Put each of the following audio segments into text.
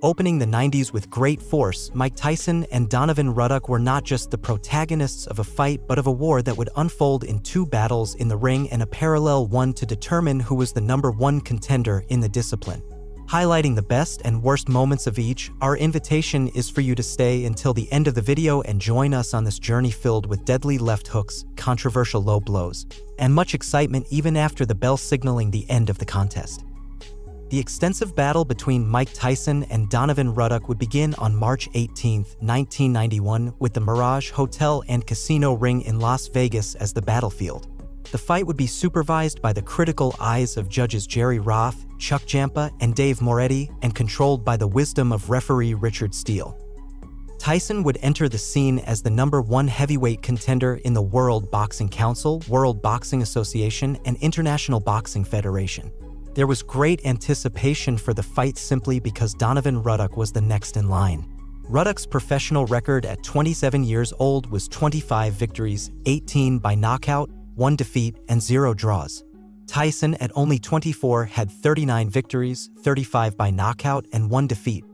Opening the 90s with great force, Mike Tyson and Donovan Ruddock were not just the protagonists of a fight but of a war that would unfold in two battles in the ring and a parallel one to determine who was the #1 contender in the discipline. Highlighting the best and worst moments of each, our invitation is for you to stay until the end of the video and join us on this journey filled with deadly left hooks, controversial low blows, and much excitement even after the bell signaling the end of the contest. The extensive battle between Mike Tyson and Donovan Ruddock would begin on March 18, 1991, with the Mirage Hotel and Casino ring in Las Vegas as the battlefield. The fight would be supervised by the critical eyes of judges Jerry Roth, Chuck Giampa, and Dave Moretti, and controlled by the wisdom of referee Richard Steele. Tyson would enter the scene as the #1 heavyweight contender in the World Boxing Council, World Boxing Association, and International Boxing Federation. There was great anticipation for the fight simply because Donovan Ruddock was the next in line. Ruddock's professional record at 27 years old was 25 victories, 18 by knockout, 1 defeat, and 0 draws. Tyson, at only 24, had 39 victories, 35 by knockout, and 1 defeat.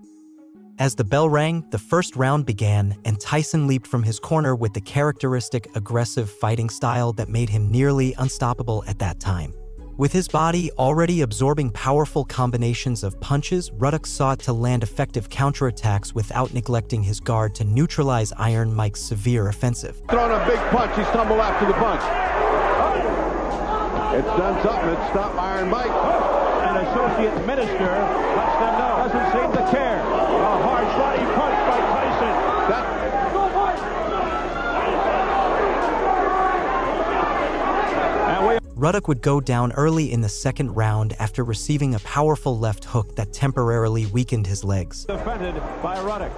As the bell rang, the first round began, and Tyson leaped from his corner with the characteristic aggressive fighting style that made him nearly unstoppable at that time. With his body already absorbing powerful combinations of punches, Ruddock sought to land effective counterattacks without neglecting his guard to neutralize Iron Mike's severe offensive. Throwing a big punch, he stumbled after the punch. It's done something, it stopped Iron Mike. An associate minister lets them know, doesn't seem to care. A hard body punch by Tyson. Ruddock would go down early in the second round after receiving a powerful left hook that temporarily weakened his legs. Defended by Ruddock.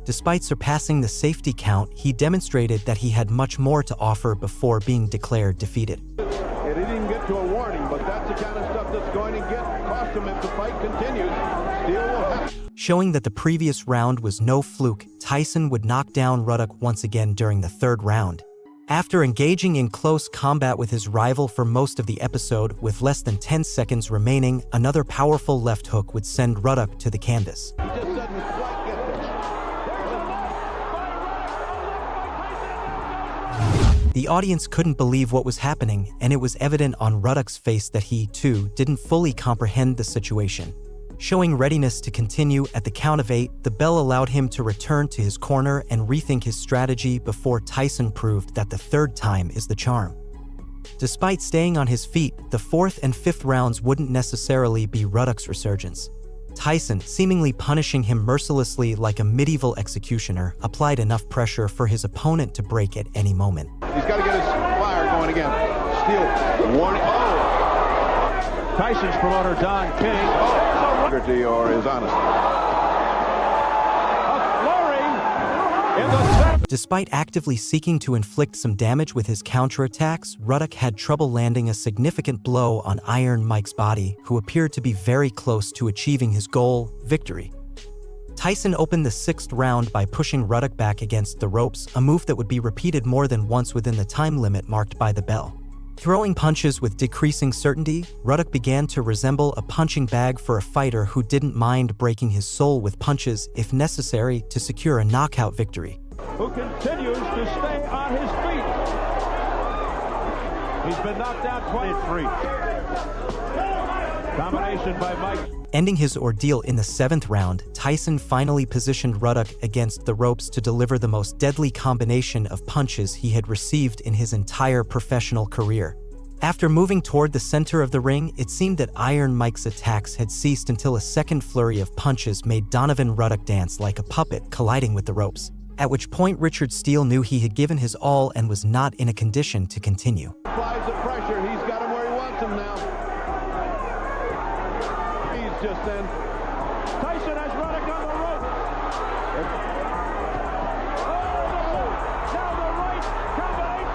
Despite surpassing the safety count, he demonstrated that he had much more to offer before being declared defeated. It didn't even get to a warning, but that's the kind of stuff that's going to cost him if the fight continues. Steele will have. Showing that the previous round was no fluke, Tyson would knock down Ruddock once again during the third round. After engaging in close combat with his rival for most of the episode, with less than 10 seconds remaining, another powerful left hook would send Ruddock to the canvas. He just doesn't quite get this. The audience couldn't believe what was happening, and it was evident on Ruddock's face that he, too, didn't fully comprehend the situation. Showing readiness to continue at the count of 8, the bell allowed him to return to his corner and rethink his strategy before Tyson proved that the third time is the charm. Despite staying on his feet, the fourth and fifth rounds wouldn't necessarily be Ruddock's resurgence. Tyson, seemingly punishing him mercilessly like a medieval executioner, applied enough pressure for his opponent to break at any moment. He's got to get his fire going again. Steele, warning. Oh! Tyson's promoter, Don King. Or his honesty. Despite actively seeking to inflict some damage with his counterattacks, Ruddock had trouble landing a significant blow on Iron Mike's body, who appeared to be very close to achieving his goal, victory. Tyson opened the sixth round by pushing Ruddock back against the ropes, a move that would be repeated more than once within the time limit marked by the bell. Throwing punches with decreasing certainty, Ruddock began to resemble a punching bag for a fighter who didn't mind breaking his soul with punches if necessary to secure a knockout victory. Who continues to stay on his feet. He's been knocked out 23. Domination by Mike. Ending his ordeal in the seventh round, Tyson finally positioned Ruddock against the ropes to deliver the most deadly combination of punches he had received in his entire professional career. After moving toward the center of the ring, it seemed that Iron Mike's attacks had ceased until a second flurry of punches made Donovan Ruddock dance like a puppet colliding with the ropes, at which point Richard Steele knew he had given his all and was not in a condition to continue. Applies the pressure. He's got him where he wants him now. Just then, Tyson has Ruddock on the rope. Now the right combination.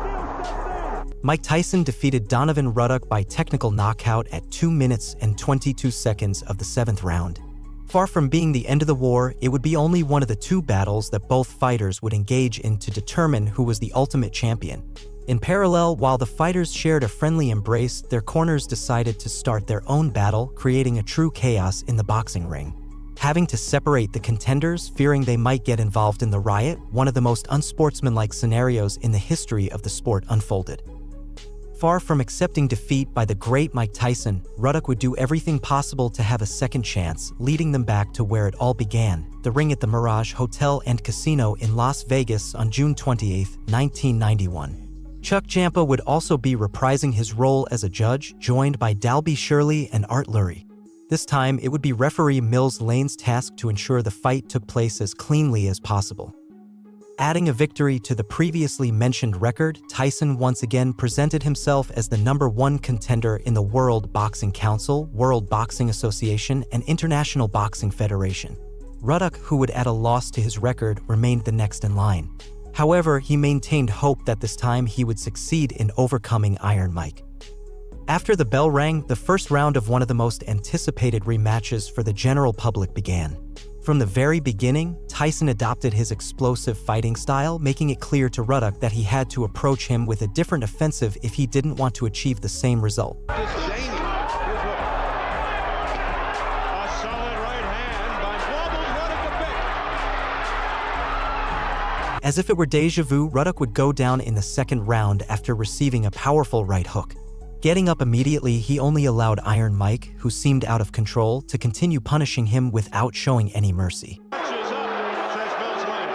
Steele steps in. Mike Tyson defeated Donovan Ruddock by technical knockout at 2 minutes and 22 seconds of the seventh round. Far from being the end of the war, it would be only one of the two battles that both fighters would engage in to determine who was the ultimate champion. In parallel, while the fighters shared a friendly embrace, their corners decided to start their own battle, creating a true chaos in the boxing ring. Having to separate the contenders, fearing they might get involved in the riot, one of the most unsportsmanlike scenarios in the history of the sport unfolded. Far from accepting defeat by the great Mike Tyson, Ruddock would do everything possible to have a second chance, leading them back to where it all began, the ring at the Mirage Hotel and Casino in Las Vegas on June 28, 1991. Chuck Giampa would also be reprising his role as a judge, joined by Dalby Shirley and Art Lurie. This time, it would be referee Mills Lane's task to ensure the fight took place as cleanly as possible. Adding a victory to the previously mentioned record, Tyson once again presented himself as the #1 contender in the World Boxing Council, World Boxing Association, and International Boxing Federation. Ruddock, who would add a loss to his record, remained the next in line. However, he maintained hope that this time he would succeed in overcoming Iron Mike. After the bell rang, the first round of one of the most anticipated rematches for the general public began. From the very beginning, Tyson adopted his explosive fighting style, making it clear to Ruddock that he had to approach him with a different offensive if he didn't want to achieve the same result. A solid right hand by Wobbles Ruddock the pick. As if it were deja vu, Ruddock would go down in the second round after receiving a powerful right hook. Getting up immediately, he only allowed Iron Mike, who seemed out of control, to continue punishing him without showing any mercy. Punches up, says Mills Lane.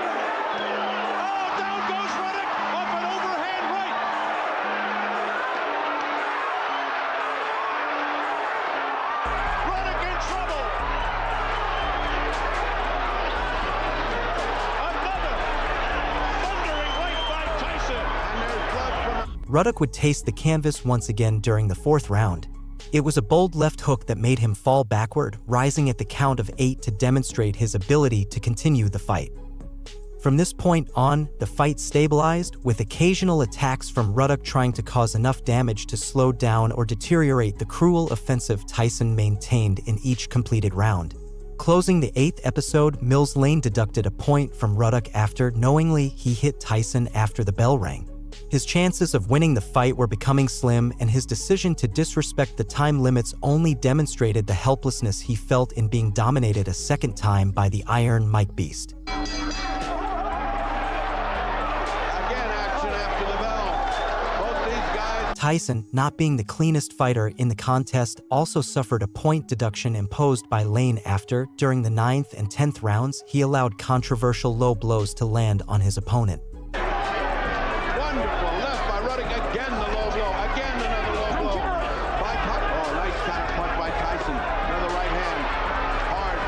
Oh, down goes Ruddock, off an overhand right. Ruddock in trouble. Another thundering right by Tyson. And there's blood from Ruddock would taste the canvas once again during the fourth round. It was a bold left hook that made him fall backward, rising at the count of 8 to demonstrate his ability to continue the fight. From this point on, the fight stabilized, with occasional attacks from Ruddock trying to cause enough damage to slow down or deteriorate the cruel offensive Tyson maintained in each completed round. Closing the 8th episode, Mills Lane deducted a point from Ruddock after, knowingly, he hit Tyson after the bell rang. His chances of winning the fight were becoming slim, and his decision to disrespect the time limits only demonstrated the helplessness he felt in being dominated a second time by the Iron Mike Beast. Again, action after the bell. Both these guys. Tyson, not being the cleanest fighter in the contest, also suffered a point deduction imposed by Lane after, during the 9th and 10th rounds, he allowed controversial low blows to land on his opponent. Wonderful left by Ruddock. Again the low blow. Again another low blow. By Tuck. Oh, nice counter punch by Tyson. Another right hand. Hard.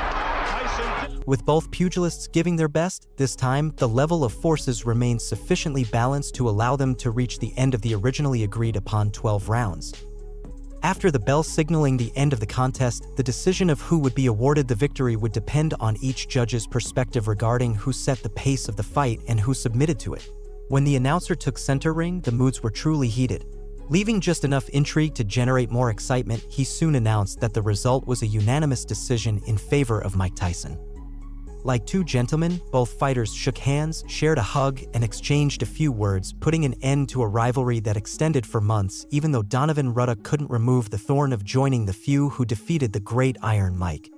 Tyson. With both pugilists giving their best, this time, the level of forces remained sufficiently balanced to allow them to reach the end of the originally agreed upon 12 rounds. After the bell signaling the end of the contest, the decision of who would be awarded the victory would depend on each judge's perspective regarding who set the pace of the fight and who submitted to it. When the announcer took center ring, the moods were truly heated. Leaving just enough intrigue to generate more excitement, he soon announced that the result was a unanimous decision in favor of Mike Tyson. Like two gentlemen, both fighters shook hands, shared a hug, and exchanged a few words, putting an end to a rivalry that extended for months, even though Donovan Ruddock couldn't remove the thorn of joining the few who defeated the great Iron Mike.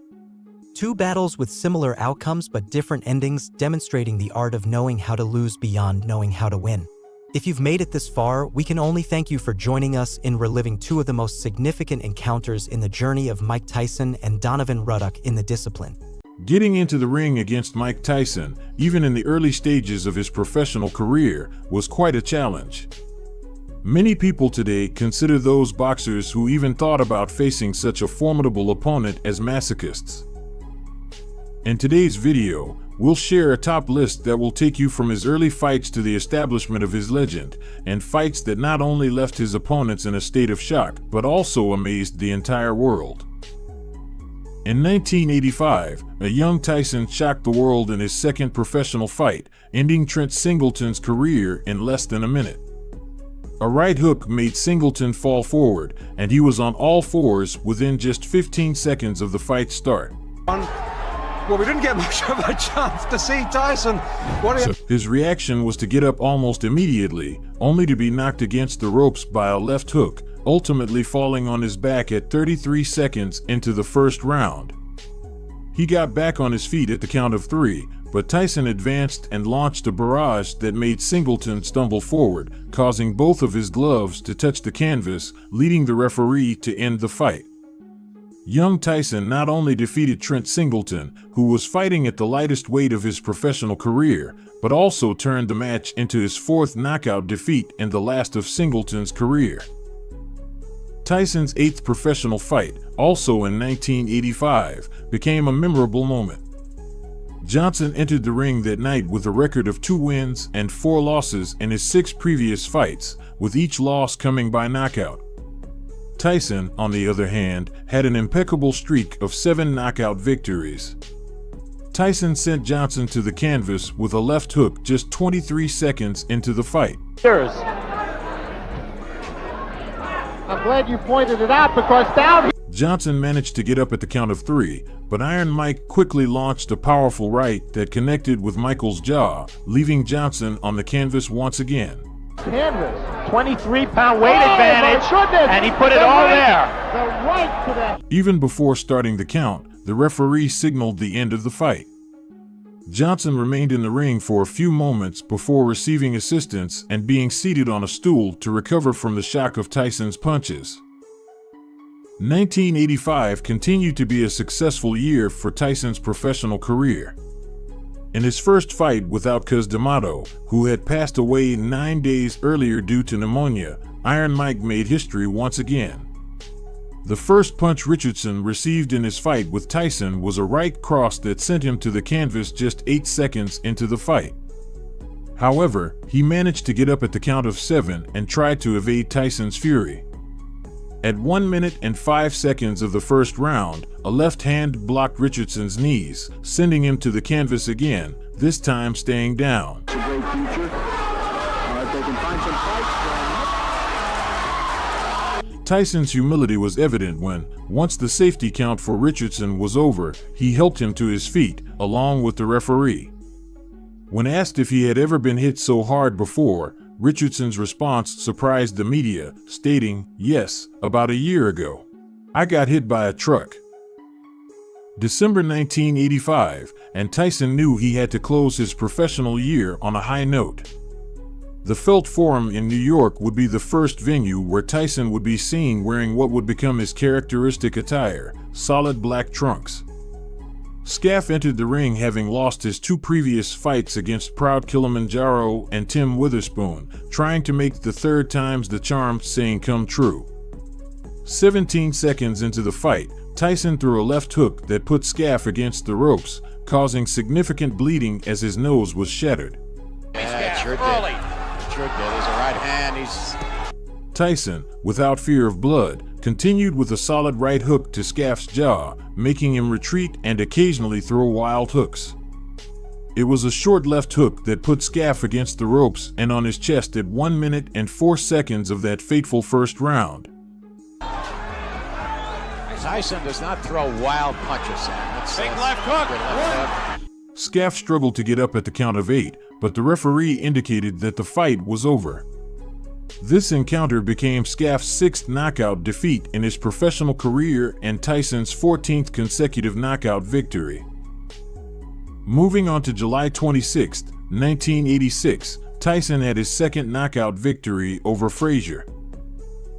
Two battles with similar outcomes but different endings, demonstrating the art of knowing how to lose beyond knowing how to win. If you've made it this far, we can only thank you for joining us in reliving two of the most significant encounters in the journey of Mike Tyson and Donovan Ruddock in the discipline. Getting into the ring against Mike Tyson, even in the early stages of his professional career, was quite a challenge. Many people today consider those boxers who even thought about facing such a formidable opponent as masochists. In today's video, we'll share a top list that will take you from his early fights to the establishment of his legend, and fights that not only left his opponents in a state of shock, but also amazed the entire world. In 1985, a young Tyson shocked the world in his second professional fight, ending Trent Singleton's career in less than a minute. A right hook made Singleton fall forward, and he was on all fours within just 15 seconds of the fight's start. Well, we didn't get much of a chance to see Tyson. His reaction was to get up almost immediately, only to be knocked against the ropes by a left hook, ultimately falling on his back at 33 seconds into the first round. He got back on his feet at the count of 3, but Tyson advanced and launched a barrage that made Singleton stumble forward, causing both of his gloves to touch the canvas, leading the referee to end the fight. Young Tyson not only defeated Trent Singleton, who was fighting at the lightest weight of his professional career, but also turned the match into his 4th knockout defeat and the last of Singleton's career. Tyson's 8th professional fight, also in 1985, became a memorable moment. Johnson entered the ring that night with a record of 2 wins and 4 losses in his 6 previous fights, with each loss coming by knockout. Tyson, on the other hand, had an impeccable streak of 7 knockout victories. Tyson sent Johnson to the canvas with a left hook just 23 seconds into the fight. I'm glad you pointed it out because down. Johnson managed to get up at the count of 3, but Iron Mike quickly launched a powerful right that connected with Michael's jaw, leaving Johnson on the canvas once again. Canvas. 23-pound weight advantage, and he put it all there. The right to that. Even before starting the count, the referee signaled the end of the fight. Johnson remained in the ring for a few moments before receiving assistance and being seated on a stool to recover from the shock of Tyson's punches. 1985 continued to be a successful year for Tyson's professional career. In his first fight without Cus D'Amato, who had passed away 9 days earlier due to pneumonia, Iron Mike made history once again. The first punch Richardson received in his fight with Tyson was a right cross that sent him to the canvas just 8 seconds into the fight. However, he managed to get up at the count of 7 and tried to evade Tyson's fury. At 1 minute and 5 seconds of the first round, a left hand blocked Richardson's knees, sending him to the canvas again, this time staying down. It's a great future. If they can find some fights. Tyson's humility was evident when, once the safety count for Richardson was over, he helped him to his feet, along with the referee. When asked if he had ever been hit so hard before, Richardson's response surprised the media, stating, "Yes, about a year ago. I got hit by a truck." December 1985, and Tyson knew he had to close his professional year on a high note. The Felt Forum in New York would be the first venue where Tyson would be seen wearing what would become his characteristic attire, solid black trunks. Scaff entered the ring having lost his 2 previous fights against Proud Kilimanjaro and Tim Witherspoon, trying to make the 3rd time's the charm saying come true. 17 seconds into the fight, Tyson threw a left hook that put Scaff against the ropes, causing significant bleeding as his nose was shattered. Sure did. There's a right hand. Tyson, without fear of blood, continued with a solid right hook to Scaff's jaw, making him retreat and occasionally throw wild hooks. It was a short left hook that put Scaff against the ropes and on his chest at 1 minute and 4 seconds of that fateful first round. Tyson does not throw wild punches, Sam. Big left hook. Scaff struggled to get up at the count of 8, but the referee indicated that the fight was over. This encounter became Scaff's 6th knockout defeat in his professional career and Tyson's 14th consecutive knockout victory. Moving on to July 26, 1986, Tyson had his 2nd knockout victory over Frazier.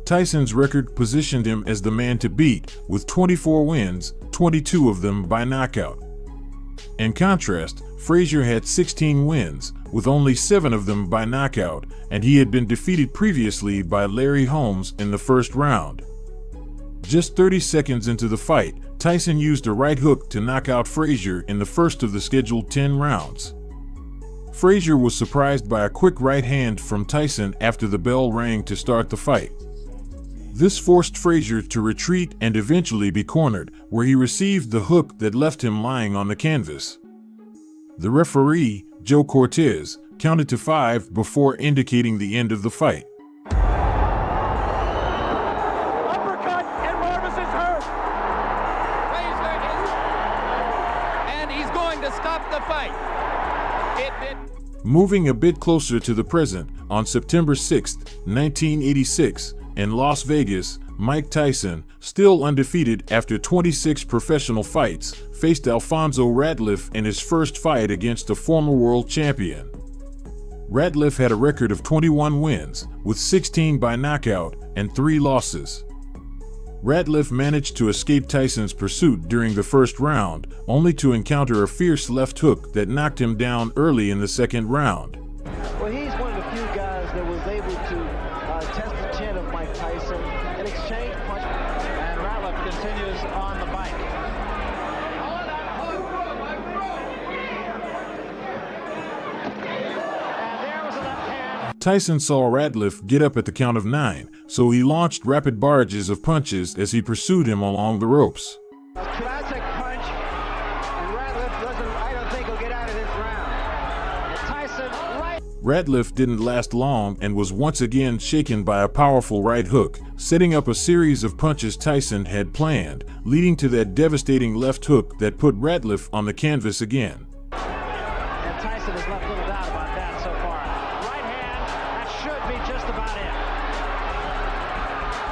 Tyson's record positioned him as the man to beat, with 24 wins, 22 of them by knockout. In contrast, Frazier had 16 wins, with only 7 of them by knockout, and he had been defeated previously by Larry Holmes in the first round. Just 30 seconds into the fight, Tyson used a right hook to knock out Frazier in the first of the scheduled 10 rounds. Frazier was surprised by a quick right hand from Tyson after the bell rang to start the fight. This forced Frazier to retreat and eventually be cornered, where he received the hook that left him lying on the canvas. The referee, Joe Cortez, counted to 5 before indicating the end of the fight. Uppercut, and Marvis is hurt. Frazier is, and he's going to stop the fight. Moving a bit closer to the present, on September 6, 1986, in Las Vegas, Mike Tyson, still undefeated after 26 professional fights, faced Alfonso Ratliff in his first fight against a former world champion. Ratliff had a record of 21 wins, with 16 by knockout and 3 losses. Ratliff managed to escape Tyson's pursuit during the first round, only to encounter a fierce left hook that knocked him down early in the second round. Well, he's one of the few guys that was able to test the chin of Mike Tyson and exchange punches. And Ratliff continues on the bike. And there was a left hand. Tyson saw Ratliff get up at the count of 9, so he launched rapid barrages of punches as he pursued him along the ropes. A classic punch, and Ratliff doesn't, I don't think he'll get out of this round. And Tyson right. Ratliff didn't last long and was once again shaken by a powerful right hook, setting up a series of punches Tyson had planned, leading to that devastating left hook that put Ratliff on the canvas again. And Tyson has left little doubt about that so far. Right hand, that should be just about it.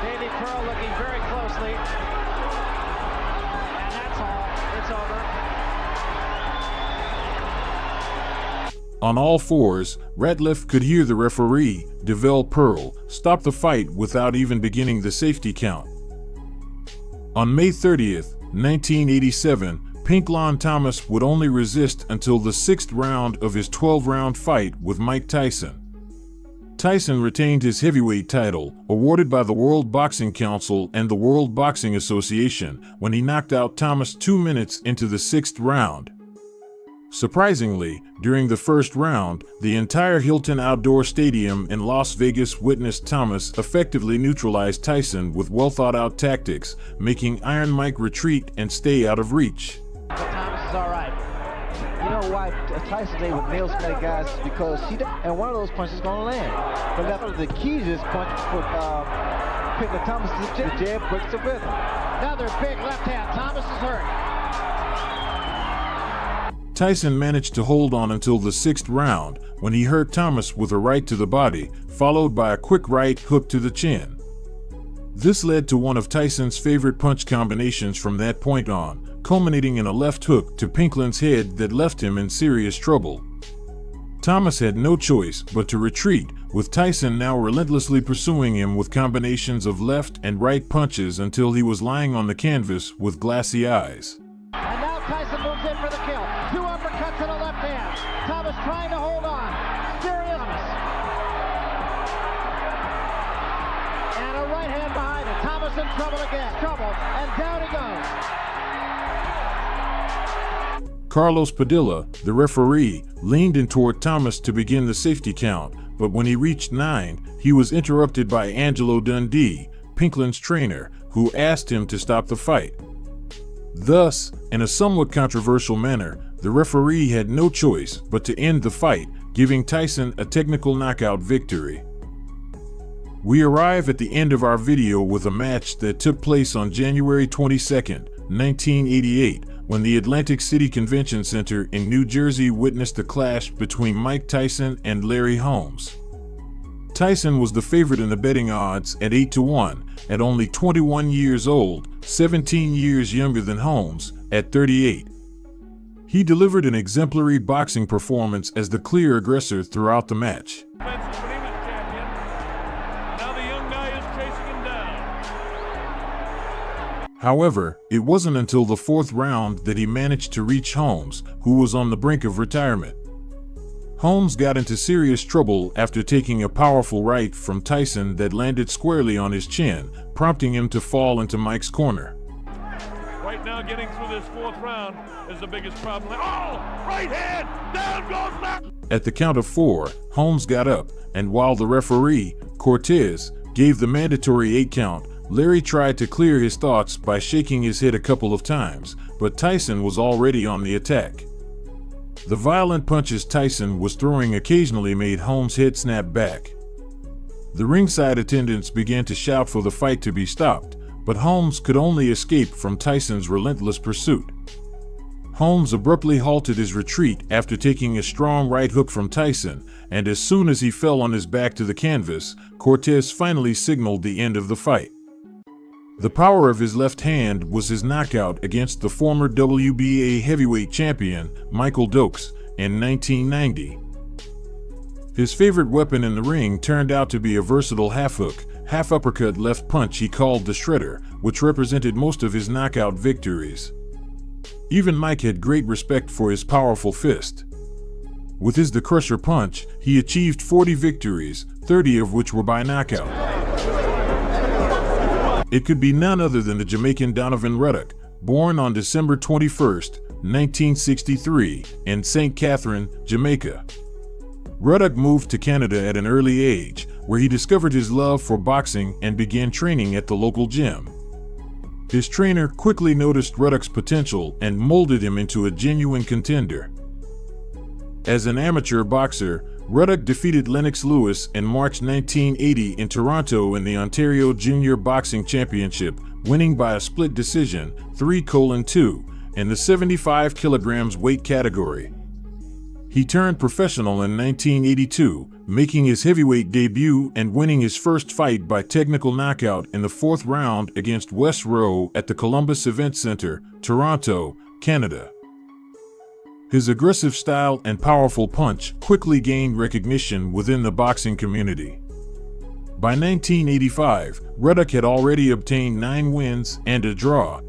Davey Pearl looking very closely. And that's all. It's over. On all fours, Ratliff could hear the referee, Dave Pearl, stop the fight without even beginning the safety count. On May 30th, 1987, Pinklon Thomas would only resist until the 6th round of his 12-round fight with Mike Tyson. Tyson retained his heavyweight title, awarded by the World Boxing Council and the World Boxing Association, when he knocked out Thomas 2 minutes into the 6th round. Surprisingly, during the first round, the entire Hilton Outdoor Stadium in Las Vegas witnessed Thomas effectively neutralize Tyson with well-thought-out tactics, making Iron Mike retreat and stay out of reach. But Thomas is all right. You know why Tyson's able to nail so many guys is because and one of those punches is going to land. But that's one of the keys to this punch for Pinklon Thomas is the jab breaks the rhythm. Another big left hand. Thomas is hurt. Tyson managed to hold on until the 6th round, when he hurt Thomas with a right to the body, followed by a quick right hook to the chin. This led to one of Tyson's favorite punch combinations from that point on, culminating in a left hook to Pinklon's head that left him in serious trouble. Thomas had no choice but to retreat, with Tyson now relentlessly pursuing him with combinations of left and right punches until he was lying on the canvas with glassy eyes. And now Tyson moves in for the kill. 2 uppercuts and a left hand. Thomas trying to hold on. Serious. And a right hand behind it. Thomas in trouble again. Trouble. And down he goes. Carlos Padilla, the referee, leaned in toward Thomas to begin the safety count, but when he reached 9, he was interrupted by Angelo Dundee, Pinklon's trainer, who asked him to stop the fight. Thus, in a somewhat controversial manner, the referee had no choice but to end the fight, giving Tyson a technical knockout victory. We arrive at the end of our video with a match that took place on January 22, 1988, when the Atlantic City Convention Center in New Jersey witnessed a clash between Mike Tyson and Larry Holmes. Tyson was the favorite in the betting odds at 8-1, at only 21 years old, 17 years younger than Holmes, at 38. He delivered an exemplary boxing performance as the clear aggressor throughout the match. However, it wasn't until the 4th round that he managed to reach Holmes, who was on the brink of retirement. Holmes got into serious trouble after taking a powerful right from Tyson that landed squarely on his chin, prompting him to fall into Mike's corner. Right now, getting through this 4th round is the biggest problem. Oh, right hand, down goes left. At the count of 4, Holmes got up, and while the referee, Cortez, gave the mandatory 8 count, Larry tried to clear his thoughts by shaking his head a couple of times, but Tyson was already on the attack. The violent punches Tyson was throwing occasionally made Holmes' head snap back. The ringside attendants began to shout for the fight to be stopped, but Holmes could only escape from Tyson's relentless pursuit. Holmes abruptly halted his retreat after taking a strong right hook from Tyson, and as soon as he fell on his back to the canvas, Cortez finally signaled the end of the fight. The power of his left hand was his knockout against the former WBA heavyweight champion, Michael Dokes, in 1990. His favorite weapon in the ring turned out to be a versatile half-hook, half-uppercut left punch he called the Shredder, which represented most of his knockout victories. Even Mike had great respect for his powerful fist. With his The Crusher punch, he achieved 40 victories, 30 of which were by knockout. It could be none other than the Jamaican Donovan Ruddock, born on December 21, 1963, in St. Catherine, Jamaica. Ruddock moved to Canada at an early age, where he discovered his love for boxing and began training at the local gym. His trainer quickly noticed Ruddock's potential and molded him into a genuine contender. As an amateur boxer, Ruddock defeated Lennox Lewis in March 1980 in Toronto in the Ontario Junior Boxing Championship, winning by a split decision, 3-2, in the 75 kilograms weight category. He turned professional in 1982, making his heavyweight debut and winning his first fight by technical knockout in the 4th round against Wes Rowe at the Columbus Event Center, Toronto, Canada. His aggressive style and powerful punch quickly gained recognition within the boxing community. By 1985, Ruddock had already obtained 9 wins and a draw.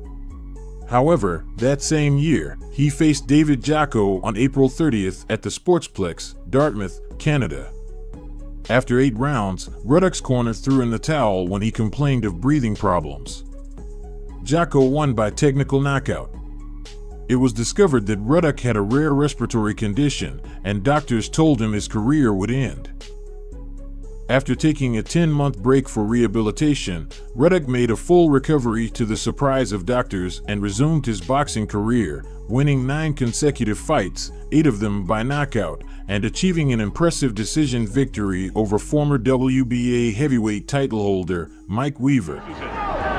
However, that same year, he faced David Jocko on April 30th at the Sportsplex, Dartmouth, Canada. After 8 rounds, Ruddock's corner threw in the towel when he complained of breathing problems. Jocko won by technical knockout. It was discovered that Ruddock had a rare respiratory condition, and doctors told him his career would end. After taking a 10-month break for rehabilitation, Ruddock made a full recovery to the surprise of doctors and resumed his boxing career, winning 9 consecutive fights, 8 of them by knockout, and achieving an impressive decision victory over former WBA heavyweight title holder Mike Weaver.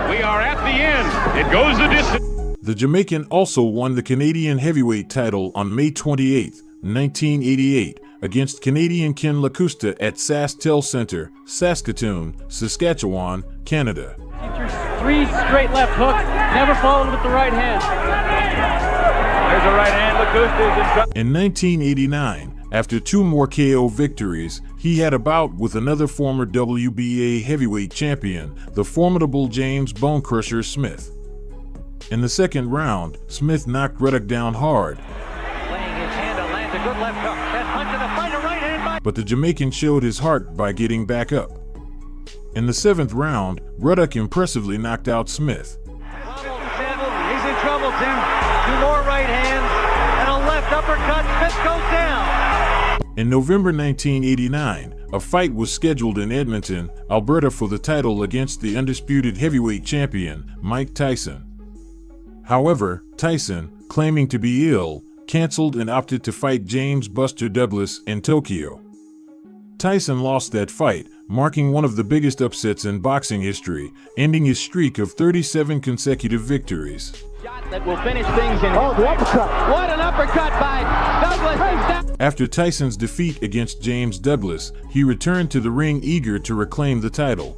We are at the end. It goes the distance. The Jamaican also won the Canadian heavyweight title on May 28, 1988, against Canadian Ken Lacusta at SaskTel Center, Saskatoon, Saskatchewan, Canada. 3 straight left hooks, never followed with the right hand. There's a right hand. Lacusta is in trouble. In 1989, after 2 more KO victories, he had a bout with another former WBA heavyweight champion, the formidable James Bone Crusher Smith. In the 2nd round, Smith knocked Ruddock down hard. But the Jamaican showed his heart by getting back up. In the 7th round, Ruddock impressively knocked out Smith. He's in trouble, Tim. 2 more right hands and a left uppercut. Smith goes down. In November 1989, a fight was scheduled in Edmonton, Alberta for the title against the undisputed heavyweight champion, Mike Tyson. However, Tyson, claiming to be ill, canceled and opted to fight James Buster Douglas in Tokyo. Tyson lost that fight, marking one of the biggest upsets in boxing history, ending his streak of 37 consecutive victories. Shot that will finish things in. Oh, the uppercut. What an uppercut by Douglas. After Tyson's defeat against James Douglas, he returned to the ring eager to reclaim the title.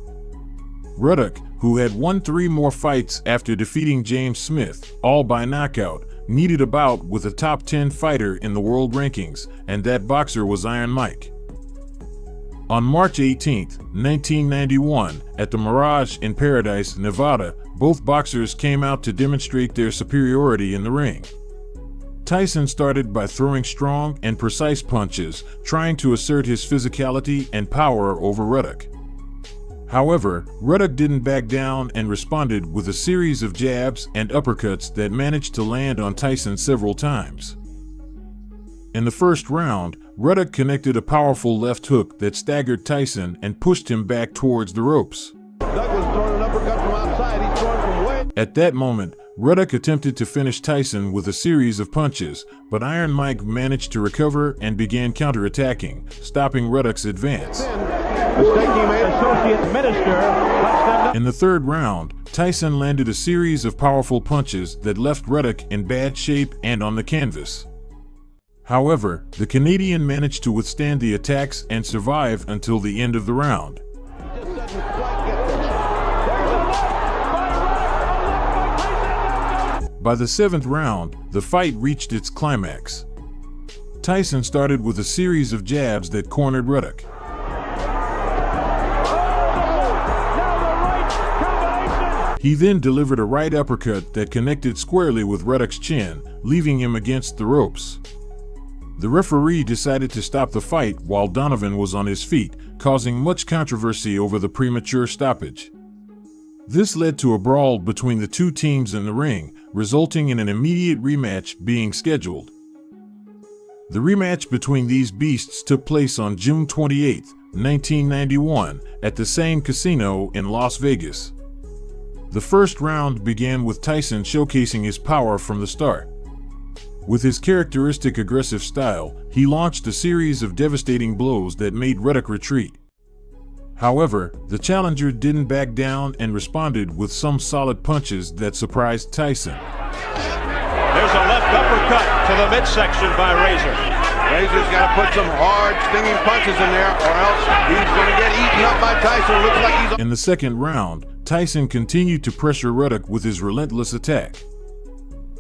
Ruddock, who had won 3 more fights after defeating James Smith, all by knockout, needed a bout with a top 10 fighter in the world rankings, and that boxer was Iron Mike. On March 18, 1991, at the Mirage in Paradise, Nevada, both boxers came out to demonstrate their superiority in the ring. Tyson started by throwing strong and precise punches, trying to assert his physicality and power over Ruddock. However, Ruddock didn't back down and responded with a series of jabs and uppercuts that managed to land on Tyson several times. In the 1st round, Ruddock connected a powerful left hook that staggered Tyson and pushed him back towards the ropes. Douglas throwing an uppercut from outside. He's throwing from way. At that moment, Ruddock attempted to finish Tyson with a series of punches, but Iron Mike managed to recover and began counterattacking, stopping Ruddock's advance. Mistake he made. Associate Minister lets them know. In the third round, Tyson landed a series of powerful punches that left Ruddock in bad shape and on the canvas. However, the Canadian managed to withstand the attacks and survive until the end of the round. By the seventh round, the fight reached its climax. Tyson started with a series of jabs that cornered Ruddock. He then delivered a right uppercut that connected squarely with Ruddock's chin, leaving him against the ropes. The referee decided to stop the fight while Donovan was on his feet, causing much controversy over the premature stoppage. This led to a brawl between the two teams in the ring, resulting in an immediate rematch being scheduled. The rematch between these beasts took place on June 28, 1991, at the same casino in Las Vegas. The first round began with Tyson showcasing his power from the start. With his characteristic aggressive style, he launched a series of devastating blows that made Ruddock retreat. However, the challenger didn't back down and responded with some solid punches that surprised Tyson. There's a left uppercut to the midsection by Razor. Razor's got to put some hard, stinging punches in there, or else he's going to get eaten up by Tyson. Looks like he's... In the second round, Tyson continued to pressure Ruddock with his relentless attack.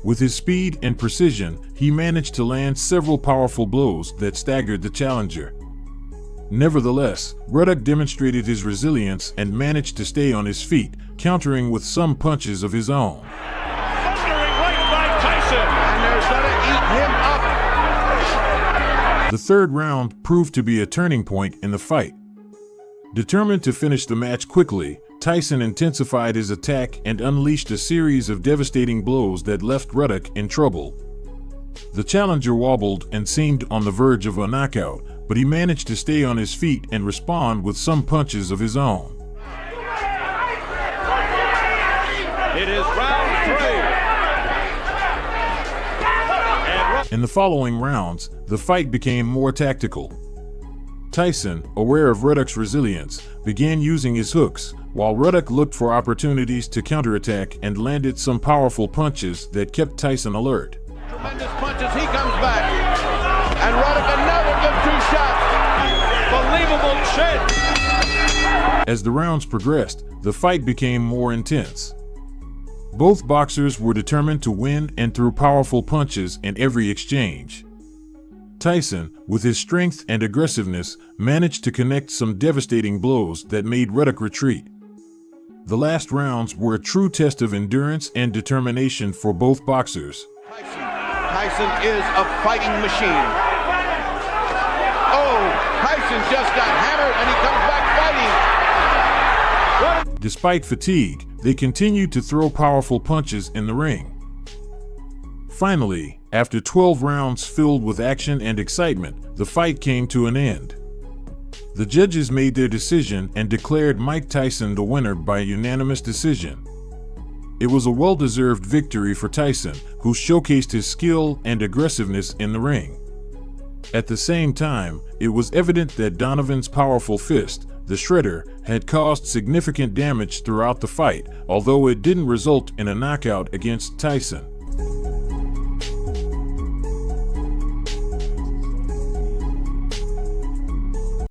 With his speed and precision, he managed to land several powerful blows that staggered the challenger. Nevertheless, Ruddock demonstrated his resilience and managed to stay on his feet, countering with some punches of his own. Thundering right by Tyson. And they're going to eat him up. The third round proved to be a turning point in the fight. Determined to finish the match quickly, Tyson intensified his attack and unleashed a series of devastating blows that left Ruddock in trouble. The challenger wobbled and seemed on the verge of a knockout, but he managed to stay on his feet and respond with some punches of his own. It is round 3. In the following rounds, the fight became more tactical. Tyson, aware of Ruddock's resilience, began using his hooks, while Ruddock looked for opportunities to counterattack and landed some powerful punches that kept Tyson alert. Tremendous punches, he comes back. And Ruddock another good 2 shots. Believable chin. As the rounds progressed, the fight became more intense. Both boxers were determined to win and threw powerful punches in every exchange. Tyson, with his strength and aggressiveness, managed to connect some devastating blows that made Ruddock retreat. The last rounds were a true test of endurance and determination for both boxers. Tyson is a fighting machine. Oh, Tyson just got hammered and he comes back fighting. Despite fatigue, they continued to throw powerful punches in the ring. Finally, after 12 rounds filled with action and excitement, the fight came to an end. The judges made their decision and declared Mike Tyson the winner by unanimous decision. It was a well-deserved victory for Tyson, who showcased his skill and aggressiveness in the ring. At the same time, it was evident that Donovan's powerful fist, the Shredder, had caused significant damage throughout the fight, although it didn't result in a knockout against Tyson.